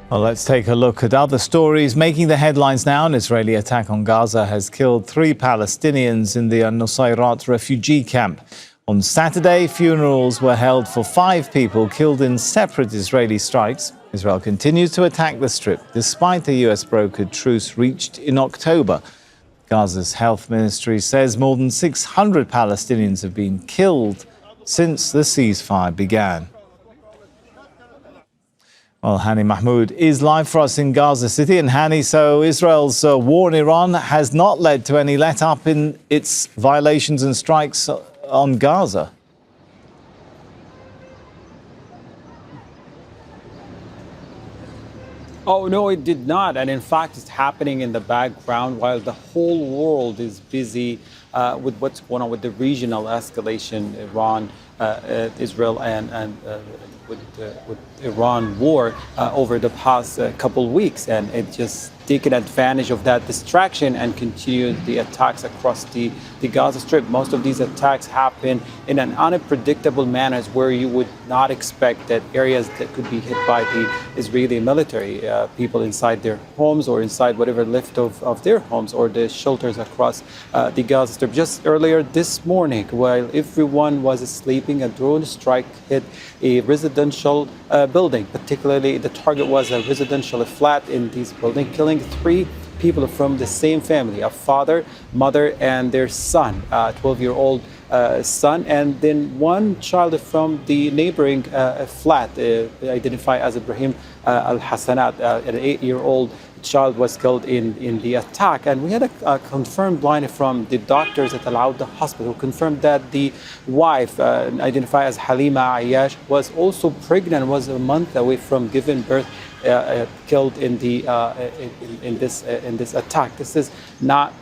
Well, let's take a look at other stories making the headlines now. An Israeli attack on Gaza has killed 3 Palestinians in the Nuseirat refugee camp. On Saturday, funerals were held for 5 people killed in separate Israeli strikes. Israel continues to attack the Strip despite the US-brokered truce reached in October. Gaza's health ministry says more than 600 Palestinians have been killed since the ceasefire began. Well, Hani Mahmoud is live for us in Gaza City. And Hani, so Israel's war in Iran has not led to any let-up in its violations and strikes on Gaza. Oh, no, it did not. And in fact, it's happening in the background while the whole world is busy with what's going on with the regional escalation, Iran, Israel, and with Iran war over the past couple weeks. And it just taken advantage of that distraction and continued the attacks across the Gaza Strip. Most of these attacks happen in an unpredictable manner where you would not expect that areas that could be hit by the Israeli military, people inside their homes or inside whatever left of their homes or the shelters across the Gaza Strip. Just earlier this morning, while everyone was sleeping, a drone strike hit a residential building. Particularly, the target was a residential flat in this building, killing 3 people from the same family, a father, mother, and their son, a 12-year-old son, and then 1 child from the neighboring flat, identified as Ibrahim al-Hassanat, an 8-year-old child was killed in the attack. And we had a confirmed line from the doctors at the hospital who confirmed that the wife, identified as Halima Ayash, was also pregnant, was a month away from giving birth, killed in this attack. This is not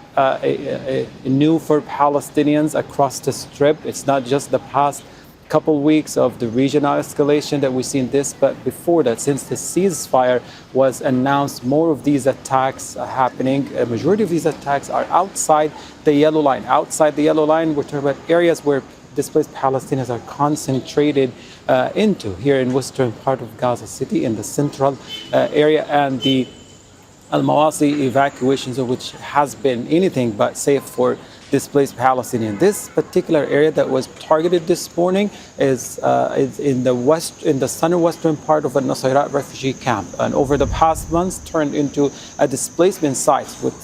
new for Palestinians across the Strip. It's not just the past couple weeks of the regional escalation that we've seen this, but before that, since the ceasefire was announced, more of these attacks are happening. A majority of these attacks are outside the yellow line. Outside the yellow line, we're talking about areas where displaced Palestinians are concentrated into, here in western part of Gaza City, in the central area, and the Al-Mawasi evacuations, of which has been anything but safe for displaced Palestinians. This particular area that was targeted this morning is in the southwestern part of a Nuseirat refugee camp, and over the past months turned into a displacement site with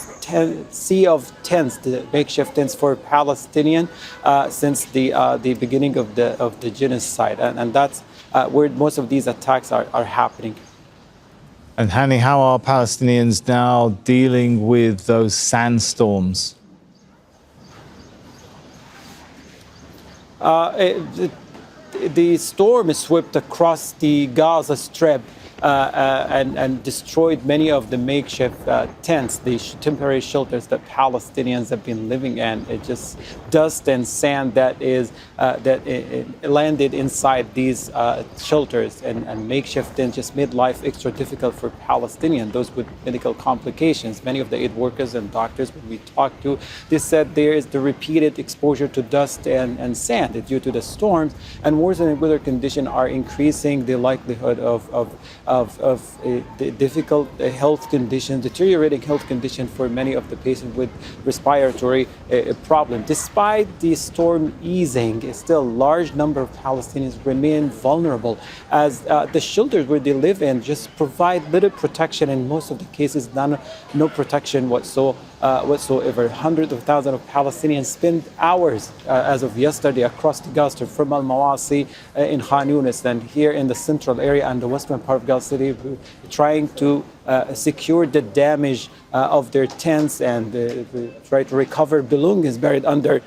sea of tents, the makeshift tents for Palestinians since the beginning of the genocide, and that's where most of these attacks are happening. And Hani, how are Palestinians now dealing with those sandstorms? The storm swept across the Gaza Strip and destroyed many of the makeshift tents, the temporary shelters that Palestinians have been living in. It just dust and sand that landed inside these shelters and makeshift tents just made life extra difficult for Palestinians, those with medical complications. Many of the aid workers and doctors, when we talked to, they said there is the repeated exposure to dust and sand due to the storms, and worsening weather conditions are increasing the likelihood of the difficult health conditions, deteriorating health conditions for many of the patients with respiratory problems. Despite the storm easing, still a large number of Palestinians remain vulnerable, as the shelters where they live in just provide little protection, in most of the cases no protection whatsoever. Hundreds of thousands of Palestinians spend hours as of yesterday across the Gaza from Al-Mawasi in Khan Yunis and here in the central area and the western part of Gaza City, trying to secure the damage of their tents and try to recover belongings buried under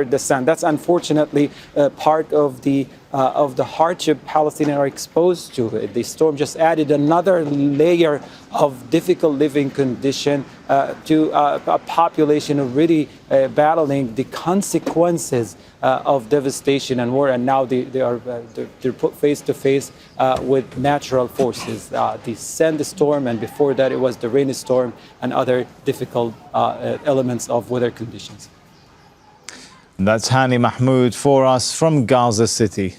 the sand. That's unfortunately part of the hardship Palestinians are exposed to. The storm just added another layer of difficult living condition to a population already battling the consequences of devastation and war, and now they're put face to face with natural forces, the sandstorm, and before that it was the rainstorm and other difficult elements of weather conditions. That's Hani Mahmoud for us from Gaza City.